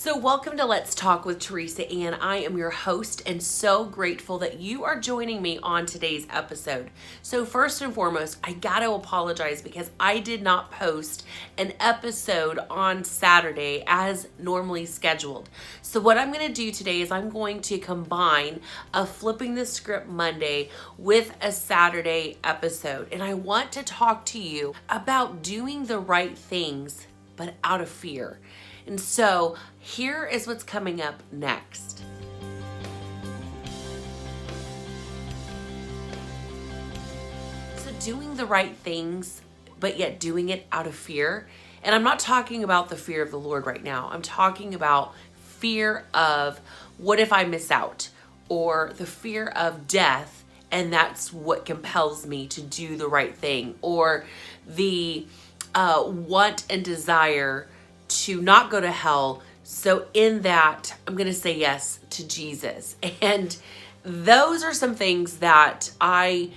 So welcome to Let's Talk with Teresa, and I am your host and so grateful that you are joining me on today's episode. So first and foremost, I gotta apologize because I did not post an episode on Saturday as normally scheduled. So what I'm gonna do today is I'm going to combine a Flipping the Script Monday with a Saturday episode. And I want to talk to you about doing the right things, but out of fear. And so here is what's coming up next. So doing the right things, but yet doing it out of fear. And I'm not talking about the fear of the Lord right now. I'm talking about fear of what if I miss out, or the fear of death. And that's what compels me to do the right thing, or the want and desire to not go to hell. So in that, I'm going to say yes to Jesus. And those are some things that I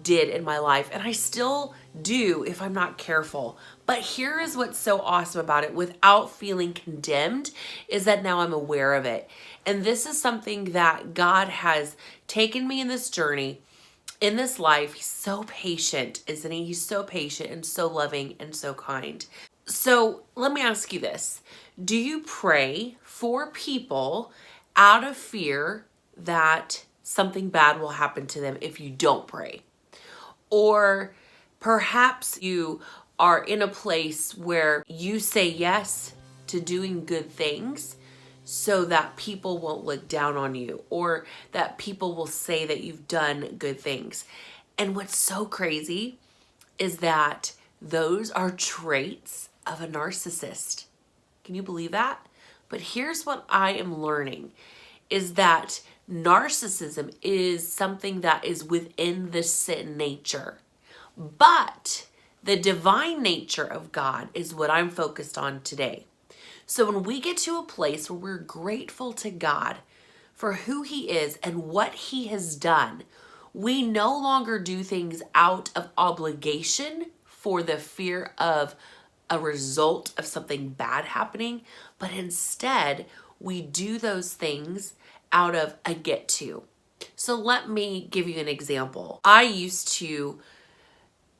did in my life, and I still do if I'm not careful. But here is what's so awesome about it, without feeling condemned, is that now I'm aware of it. And this is something that God has taken me in this journey, in this life. He's so patient, isn't he? He's so patient and so loving and so kind. So let me ask you this. Do you pray for people out of fear that something bad will happen to them if you don't pray? Or perhaps you are in a place where you say yes to doing good things so that people won't look down on you, or that people will say that you've done good things. And what's so crazy is that those are traits of a narcissist. Can you believe that? But here's what I am learning, is that narcissism is something that is within the sin nature. But the divine nature of God is what I'm focused on today. So when we get to a place where we're grateful to God for who he is and what he has done, we no longer do things out of obligation for the fear of a result of something bad happening, but instead we do those things out of a get to. So let me give you an example. I used to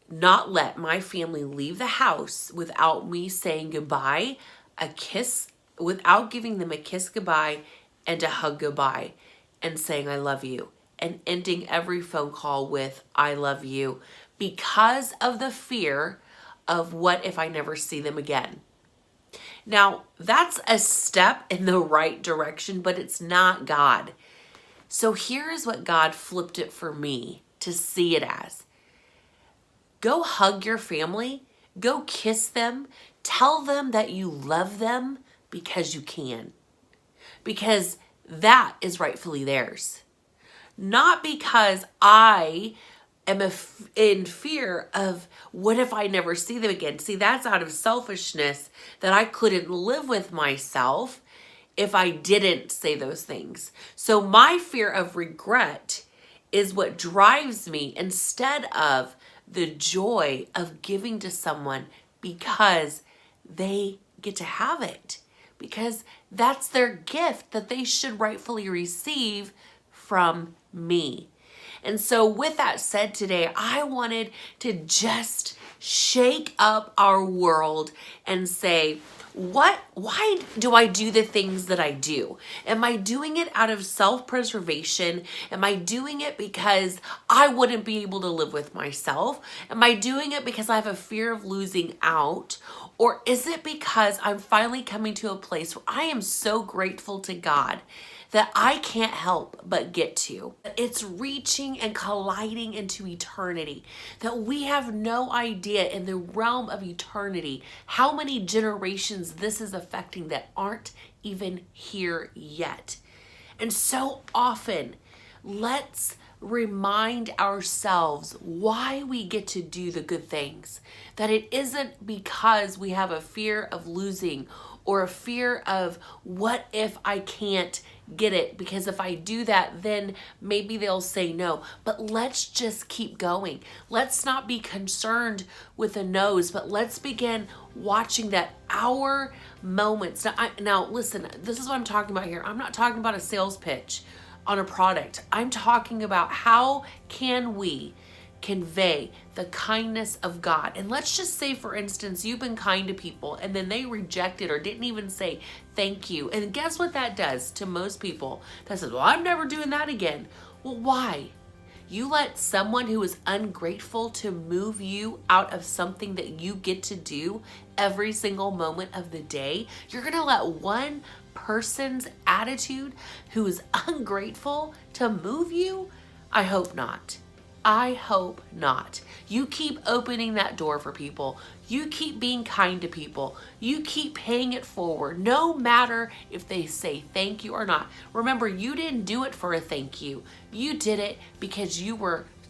not let my family leave the house without me saying goodbye, a kiss, without giving them a kiss goodbye and a hug goodbye, and saying I love you, and ending every phone call with I love you, because of the fear of what if I never see them again. Now, that's a step in the right direction, but it's not God. So here is what God flipped it for me to see it as. Go hug your family, go kiss them, tell them that you love them because you can. Because that is rightfully theirs. Not because I am in fear of what if I never see them again. See, that's out of selfishness, that I couldn't live with myself if I didn't say those things. So my fear of regret is what drives me, instead of the joy of giving to someone because they get to have it, because that's their gift that they should rightfully receive from me. And so with that said, today I wanted to just shake up our world and say, why do I do the things that I do? Am I doing it out of self-preservation? Am I doing it because I wouldn't be able to live with myself? Am I doing it because I have a fear of losing out? Or is it because I'm finally coming to a place where I am so grateful to God that I can't help but get to? It's reaching and colliding into eternity, that we have no idea in the realm of eternity how many generations this is affecting that aren't even here yet. And so often, let's remind ourselves why we get to do the good things, that it isn't because we have a fear of losing or a fear of what if I can't get it, because if I do that, then maybe they'll say no. But let's just keep going. Let's not be concerned with the no's, but let's begin watching that our moments. Now listen, this is what I'm talking about here. I'm not talking about a sales pitch on a product. I'm talking about how can we convey the kindness of God. And let's just say, for instance, you've been kind to people and then they rejected or didn't even say thank you. And guess what that does to most people? That says, well, I'm never doing that again. Well, why? You let someone who is ungrateful to move you out of something that you get to do every single moment of the day. You're going to let one person's attitude who is ungrateful to move you? I hope not. I hope not. You keep opening that door for people. You keep being kind to people. You keep paying it forward, no matter if they say thank you or not. Remember, you didn't do it for a thank you. You did it because you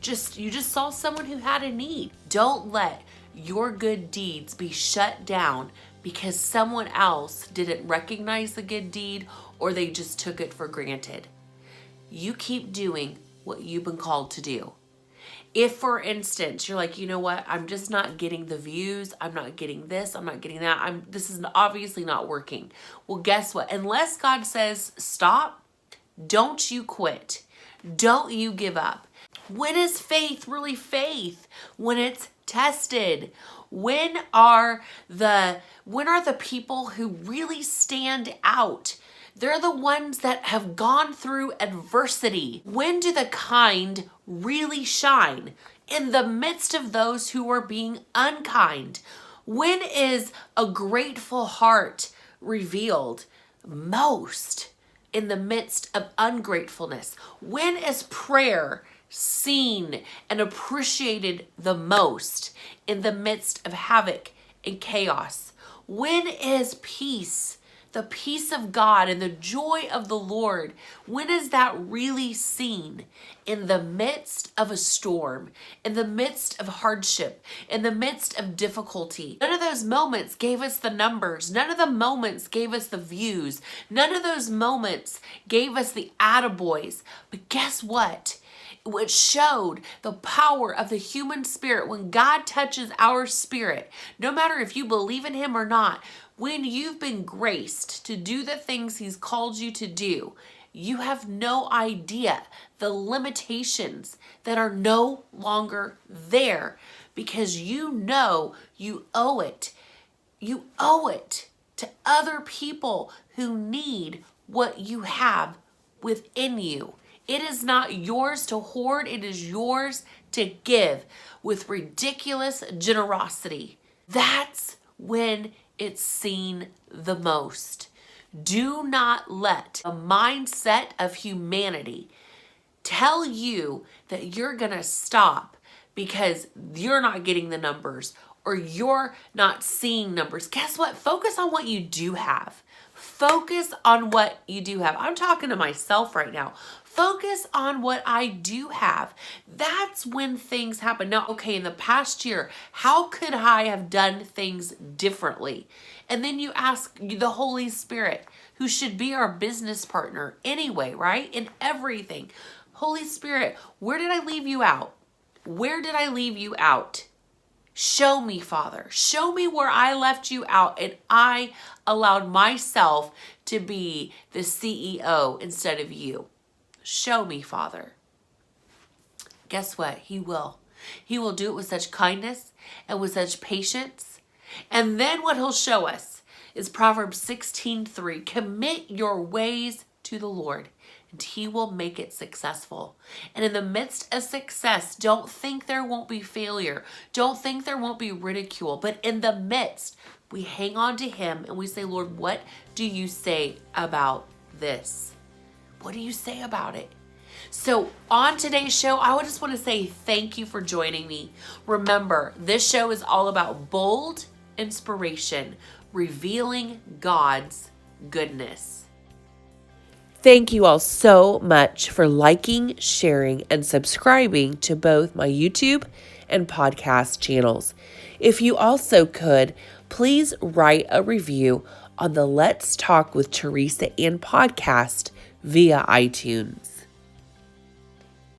just saw someone who had a need. Don't let your good deeds be shut down because someone else didn't recognize the good deed or they just took it for granted. You keep doing what you've been called to do. If, for instance, you're like, you know what, I'm just not getting the views, I'm not getting this, I'm not getting that, this is obviously not working. Well, guess what? Unless God says stop, don't you quit. Don't you give up. When is faith really faith? When it's tested. When are the people who really stand out? They're the ones that have gone through adversity. When do the kind really shine? In the midst of those who are being unkind. When is a grateful heart revealed? Most in the midst of ungratefulness. When is prayer seen and appreciated the most? In the midst of havoc and chaos. When is peace, the peace of God and the joy of the Lord, when is that really seen? In the midst of a storm, in the midst of hardship, in the midst of difficulty. None of those moments gave us the numbers. None of the moments gave us the views. None of those moments gave us the attaboys. But guess what? It showed the power of the human spirit. When God touches our spirit, no matter if you believe in him or not, when you've been graced to do the things he's called you to do, you have no idea the limitations that are no longer there because you know you owe it. You owe it to other people who need what you have within you. It is not yours to hoard. It is yours to give with ridiculous generosity. That's when it's seen the most. Do not let a mindset of humanity tell you that you're going to stop because you're not getting the numbers or you're not seeing numbers. Guess what? Focus on what you do have. Focus on what you do have. I'm talking to myself right now. Focus on what I do have. That's when things happen. Now, okay, in the past year, how could I have done things differently? And then you ask the Holy Spirit, who should be our business partner anyway, right? In everything. Holy Spirit, where did I leave you out? Where did I leave you out? Show me, Father. Show me where I left you out and I allowed myself to be the CEO instead of you. Show me, Father. Guess what? He will. He will do it with such kindness and with such patience. And then what he'll show us is Proverbs 16:3. Commit your ways to the Lord, and he will make it successful. And in the midst of success, don't think there won't be failure. Don't think there won't be ridicule. But in the midst, we hang on to him and we say, Lord, what do you say about this? What do you say about it? So on today's show, I would just want to say thank you for joining me. Remember, this show is all about bold inspiration, revealing God's goodness. Thank you all so much for liking, sharing, and subscribing to both my YouTube and podcast channels. If you also could, please write a review on the Let's Talk with Teresa and podcast via iTunes.